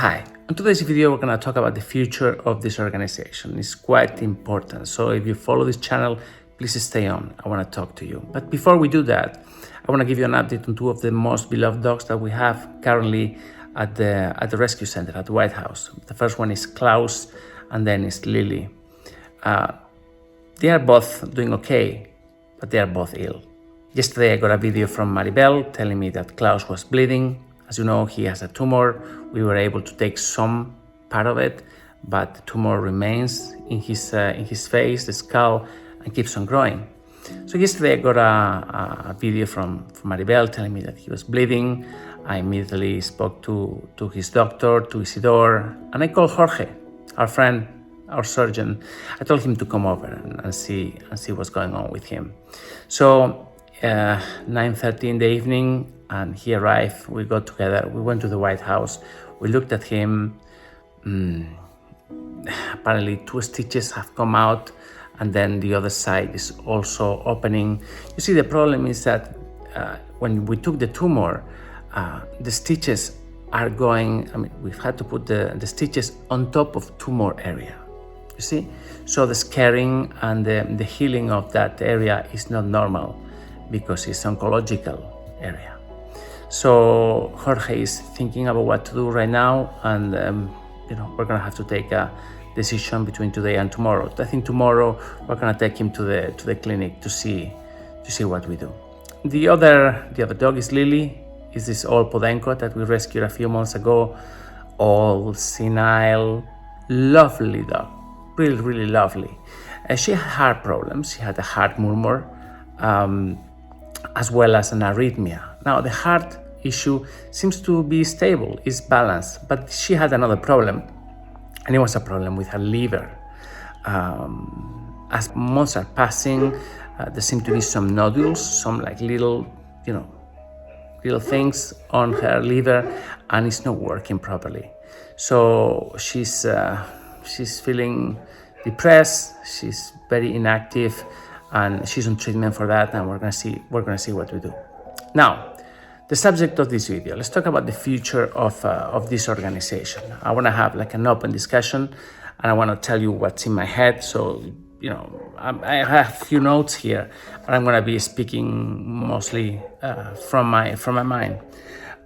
Hi, in today's video we're going to talk about the future of this organization. It's quite important, so if you follow this channel, please stay on. I want to talk to you. But before we do that, I want to give you an update on two of the most beloved dogs that we have currently at the rescue center at the White House. The first one is Klaus, and then is Lily. They are both doing okay, but they are both ill. Yesterday I got a video from Maribel telling me that Klaus was bleeding. As you know, he has a tumor. We were able to take some part of it, but the tumor remains in his face, the skull, and keeps on growing. So yesterday I got a video from Maribel telling me that he was bleeding. I immediately spoke to his doctor, to Isidore, and I called Jorge, our friend, our surgeon. I told him to come over and see what's going on with him. So 9:30 in the evening, and he arrived. We got together. We went to the White House. We looked at him. Apparently 2 stitches have come out, and then the other side is also opening. You see, the problem is that when we took the tumor, the stitches are going, we've had to put the stitches on top of tumor area. You see? So the scarring and the healing of that area is not normal because it's oncological area. So Jorge is thinking about what to do right now, and we're gonna have to take a decision between today and tomorrow. I think tomorrow we're gonna take him to the clinic to see what we do. The other dog is Lily. Is this old Podenco that we rescued a few months ago? Old, senile, lovely dog, really, really lovely. She had heart problems. She had a heart murmur, as well as an arrhythmia. Now the heart issue seems to be stable, is balanced, but she had another problem, and it was a problem with her liver. As months are passing, there seem to be some nodules, some like little things on her liver, and it's not working properly. So she's feeling depressed. She's very inactive, and she's on treatment for that. And we're gonna see what we do. Now, the subject of this video. Let's talk about the future of this organization. I want to have like an open discussion, and I want to tell you what's in my head. So I have a few notes here, but I'm going to be speaking mostly from my mind.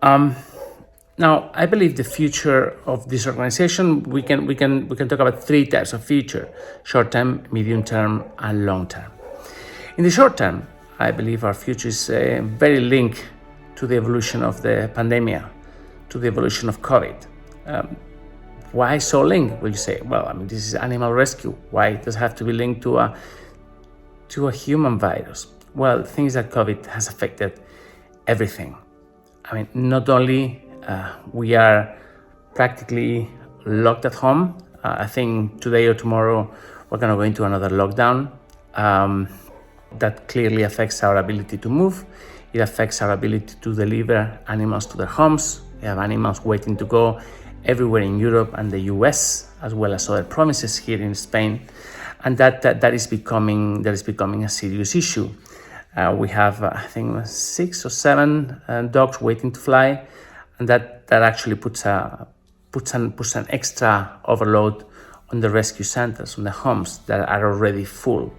Now, I believe the future of this organization, we can talk about 3 types of future: short term, medium term, and long term. In the short term, I believe our future is very linked to the evolution of the pandemic, to the evolution of COVID. Why so linked, will you say? Well, this is animal rescue. Why does it have to be linked to a human virus? Well, the thing is that COVID has affected everything. Not only we are practically locked at home. I think today or tomorrow we're going to go into another lockdown. That clearly affects our ability to move. It affects our ability to deliver animals to their homes. We have animals waiting to go everywhere in Europe and the US, as well as other provinces here in Spain, and that is becoming a serious issue. We have I think 6 or 7 dogs waiting to fly, and that actually puts an extra overload on the rescue centers, on the homes that are already full.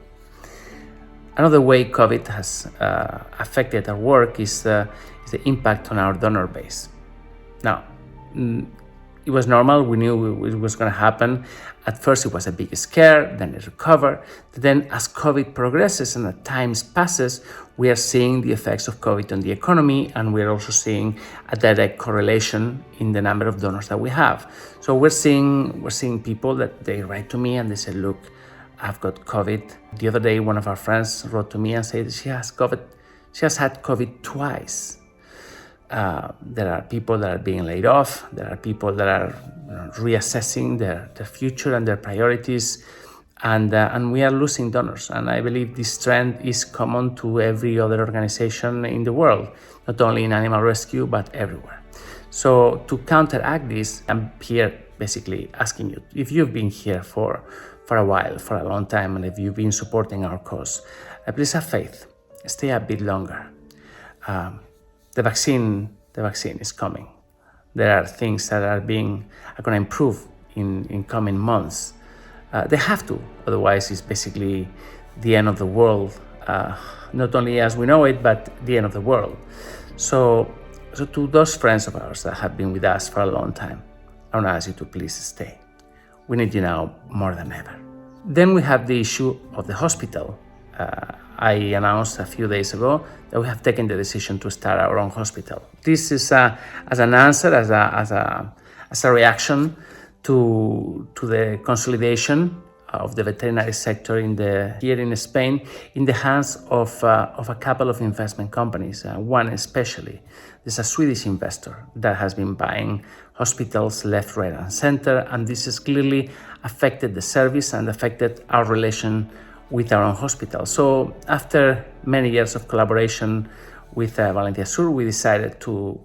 Another way COVID has affected our work is the impact on our donor base. Now, it was normal. We knew it was going to happen. At first, it was a big scare, then it recovered. Then, as COVID progresses and as time passes, we are seeing the effects of COVID on the economy, and we're also seeing a direct correlation in the number of donors that we have. So we're seeing people that they write to me and they say, "Look, I've got COVID." The other day, one of our friends wrote to me and said she has COVID. She has had COVID twice. There are people that are being laid off. There are people that are reassessing their future and their priorities, and we are losing donors. And I believe this trend is common to every other organization in the world, not only in animal rescue, but everywhere. So to counteract this, I'm here basically asking you, if you've been here for a while, for a long time, and if you've been supporting our cause, please have faith. Stay a bit longer. The vaccine is coming. there are things that are going to improve in coming months. They have to, otherwise it's basically the end of the world, not only as we know it, but the end of the world. So to those friends of ours that have been with us for a long time, I want to ask you to please stay. We need you now more than ever. Then we have the issue of the hospital. I announced a few days ago that we have taken the decision to start our own hospital. This is as an answer, as a reaction to the consolidation of the veterinary sector here in Spain in the hands of a couple of investment companies. One especially, there's a Swedish investor that has been buying hospitals left, right, and center, and this has clearly affected the service and affected our relation with our own hospital. So after many years of collaboration with Hospital GER, we decided to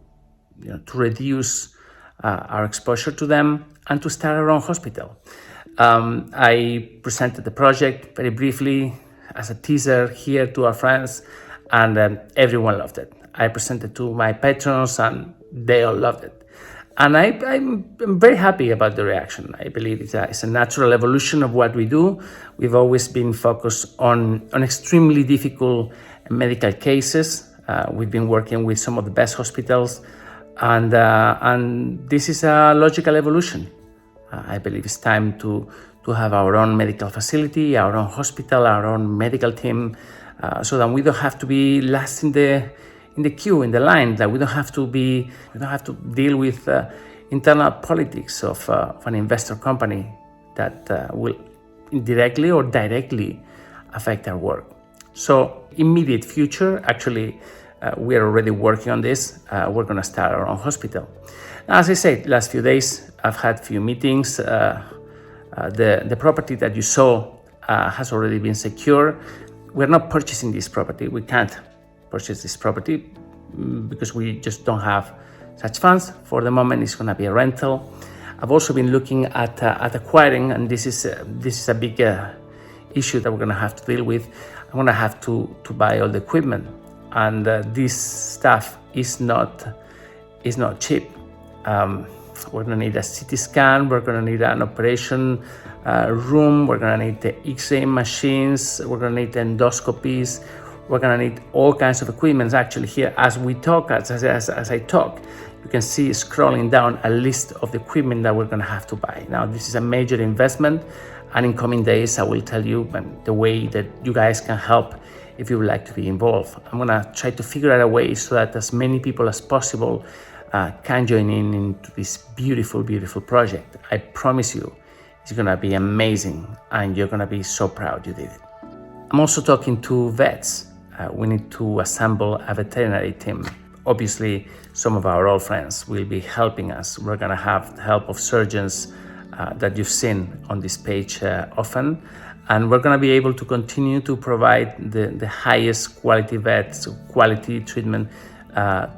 reduce our exposure to them and to start our own hospital. I presented the project very briefly as a teaser here to our friends, and everyone loved it. I presented to my patrons and they all loved it. And I'm very happy about the reaction. I believe it's a natural evolution of what we do. We've always been focused on extremely difficult medical cases. We've been working with some of the best hospitals, and this is a logical evolution. I believe it's time to have our own medical facility, our own hospital, our own medical team, so that we don't have to be last in the queue, in the line, that we don't have to deal with internal politics of an investor company that will indirectly or directly affect our work. So immediate future, actually, we are already working on this. We're going to start our own hospital. As I said, last few days, I've had few meetings. The property that you saw has already been secured. We're not purchasing this property. We can't purchase this property because we just don't have such funds. For the moment, it's going to be a rental. I've also been looking at acquiring, and this is a big issue that we're going to have to deal with. I'm going to have to buy all the equipment, and this stuff is not cheap. We're going to need a CT scan, we're going to need an operation room, we're going to need the X-ray machines, we're going to need endoscopies, we're going to need all kinds of equipment. Actually, here, as we talk, as I talk, you can see scrolling down a list of the equipment that we're going to have to buy. Now, this is a major investment, and in coming days, I will tell you the way that you guys can help if you would like to be involved. I'm going to try to figure out a way so that as many people as possible can join into this beautiful, beautiful project. I promise you, it's going to be amazing, and you're going to be so proud you did it. I'm also talking to vets. We need to assemble a veterinary team. Obviously, some of our old friends will be helping us. We're going to have the help of surgeons that you've seen on this page often, and we're going to be able to continue to provide the highest quality vets, quality treatment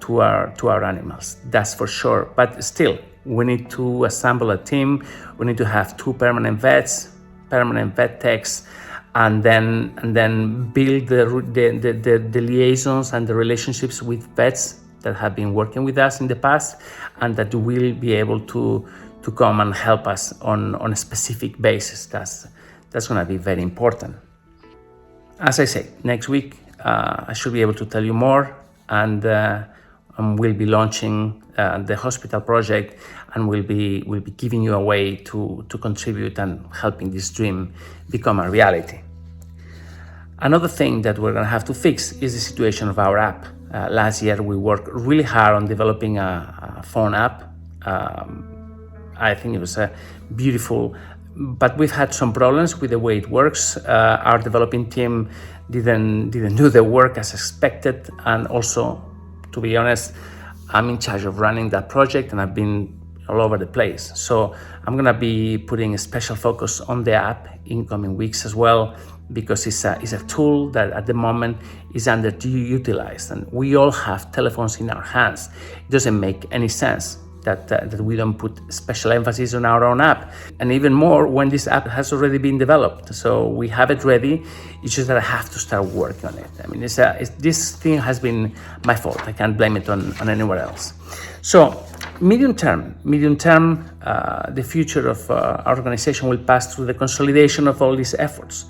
to our animals. That's for sure. But still, we need to assemble a team. We need to have 2 permanent vets, permanent vet techs, and then build the liaisons and the relationships with vets that have been working with us in the past, and that will be able to come and help us on a specific basis. That's going to be very important. As I say, next week I should be able to tell you more, and we'll be launching the hospital project, and we'll be giving you a way to contribute and helping this dream become a reality. Another thing that we're going to have to fix is the situation of our app. Last year we worked really hard on developing a phone app. I think it was beautiful, but we've had some problems with the way it works. Our developing team didn't do the work as expected, and also, to be honest, I'm in charge of running that project, and I've been all over the place. So I'm going to be putting a special focus on the app in coming weeks as well, because it's a tool that at the moment is underutilized, and we all have telephones in our hands. It doesn't make any sense that we don't put special emphasis on our own app, and even more when this app has already been developed. So we have it ready. It's just that I have to start working on it. I mean, this thing has been my fault. I can't blame it on anyone else. So Medium term, the future of our organization will pass through the consolidation of all these efforts.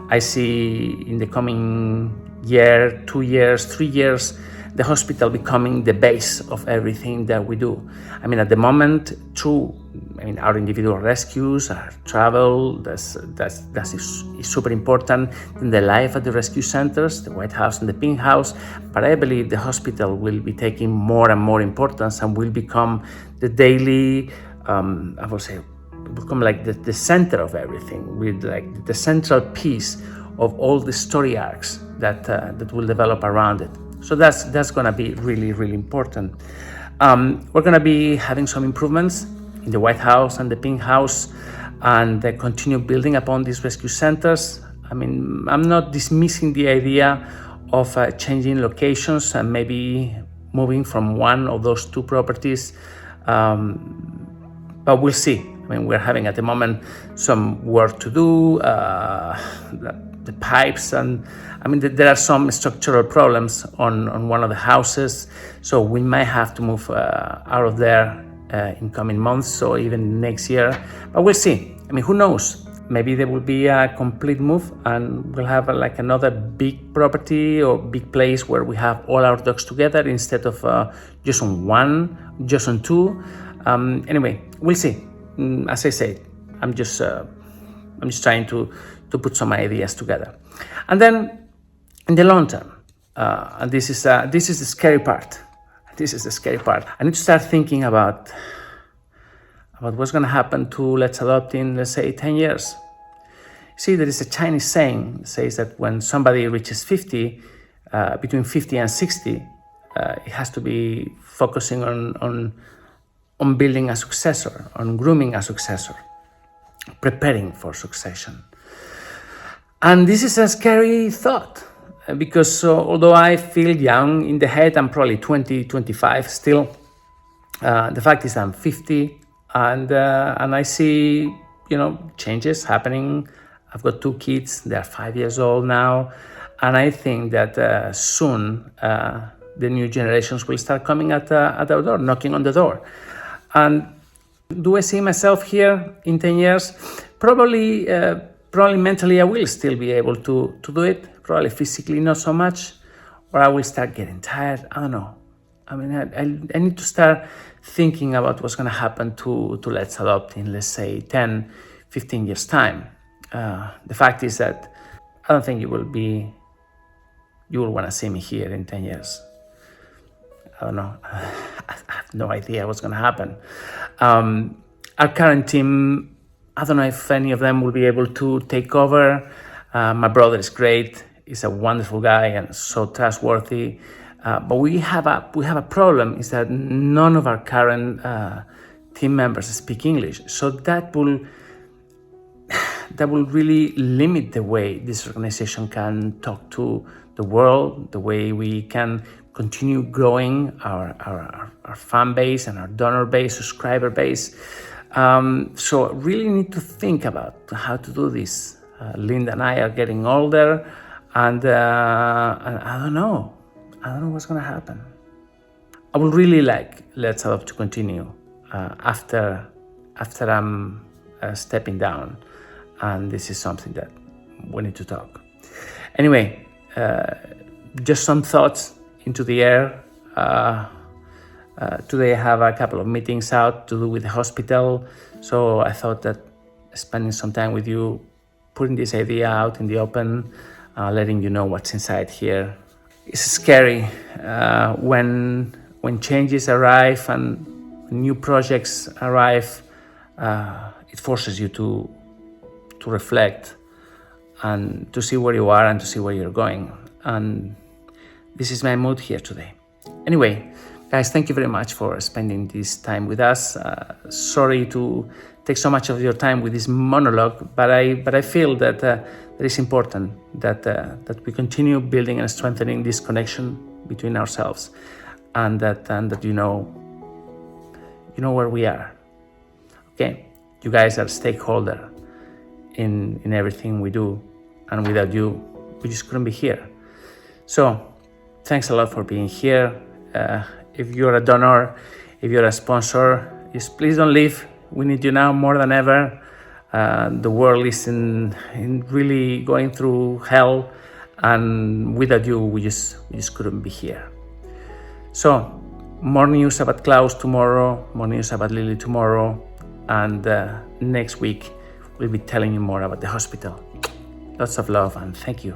I see in the coming year, 2 years, 3 years, the hospital becoming the base of everything that we do. I mean, at the moment, our individual rescues, our travel, that is super important in the life at the rescue centers, the White House and the Pink House. But I believe the hospital will be taking more and more importance and will become the daily, I would say, become like the center of everything, with like the central piece of all the story arcs that will develop around it. So that's going to be really, really important. We're going to be having some improvements in the White House and the Pink House, and continue building upon these rescue centers. I mean, I'm not dismissing the idea of changing locations and maybe moving from one of those two properties, but we'll see. I mean, we're having at the moment some work to do, the pipes, and I mean, there are some structural problems on one of the houses, so we might have to move out of there in coming months or even next year, but we'll see. I mean, who knows? Maybe there will be a complete move and we'll have like another big property or big place where we have all our dogs together instead of just on one, just on two. Anyway, we'll see. As I said, I'm just trying to put some ideas together, and then in the long term, and this is the scary part. This is the scary part. I need to start thinking about what's going to happen to Let's Adopt in, let's say, 10 years. See, there is a Chinese saying that says that when somebody reaches 50, between 50 and 60, it has to be focusing on building a successor, on grooming a successor, preparing for succession. And this is a scary thought, because although I feel young in the head, I'm probably 20, 25 still. The fact is I'm 50, and I see, changes happening. I've got 2 kids, they're 5 years old now, and I think that soon the new generations will start coming at our door, knocking on the door. And do I see myself here in 10 years? Probably mentally I will still be able to do it. Probably physically not so much, or I will start getting tired. I don't know. I mean, I need to start thinking about what's going to happen to Let's Adopt in, let's say, 10, 15 years' time. The fact is that I don't think you will want to see me here in 10 years. I don't know. I have no idea what's going to happen. Our current team, I don't know if any of them will be able to take over. My brother is great. He's a wonderful guy and so trustworthy. But we have a problem, is that none of our current team members speak English. So that will really limit the way this organization can talk to the world, the way we can continue growing our fan base and our donor base, subscriber base. So really need to think about how to do this. Linda and I are getting older, and I don't know what's going to happen. I would really like Let's Adopt to continue after I'm stepping down, and this is something that we need to talk. Anyway, just some thoughts into the air. Today I have a couple of meetings out to do with the hospital, so I thought that spending some time with you, putting this idea out in the open, letting you know what's inside here. It's scary when changes arrive and new projects arrive. It forces you to reflect and to see where you are and to see where you're going. And this is my mood here today. Anyway, guys, thank you very much for spending this time with us. Sorry to take so much of your time with this monologue, but I feel that it is important that we continue building and strengthening this connection between ourselves, and that you know where we are. Okay, you guys are a stakeholder in everything we do, and without you, we just couldn't be here. So, thanks a lot for being here. If you're a donor, If you're a sponsor, just please don't leave. We need you now more than ever. The world is in really going through hell, and without you, we just couldn't be here. So, more news about Klaus tomorrow, more news about Lily tomorrow, and next week we'll be telling you more about the hospital. Lots of love, and thank you.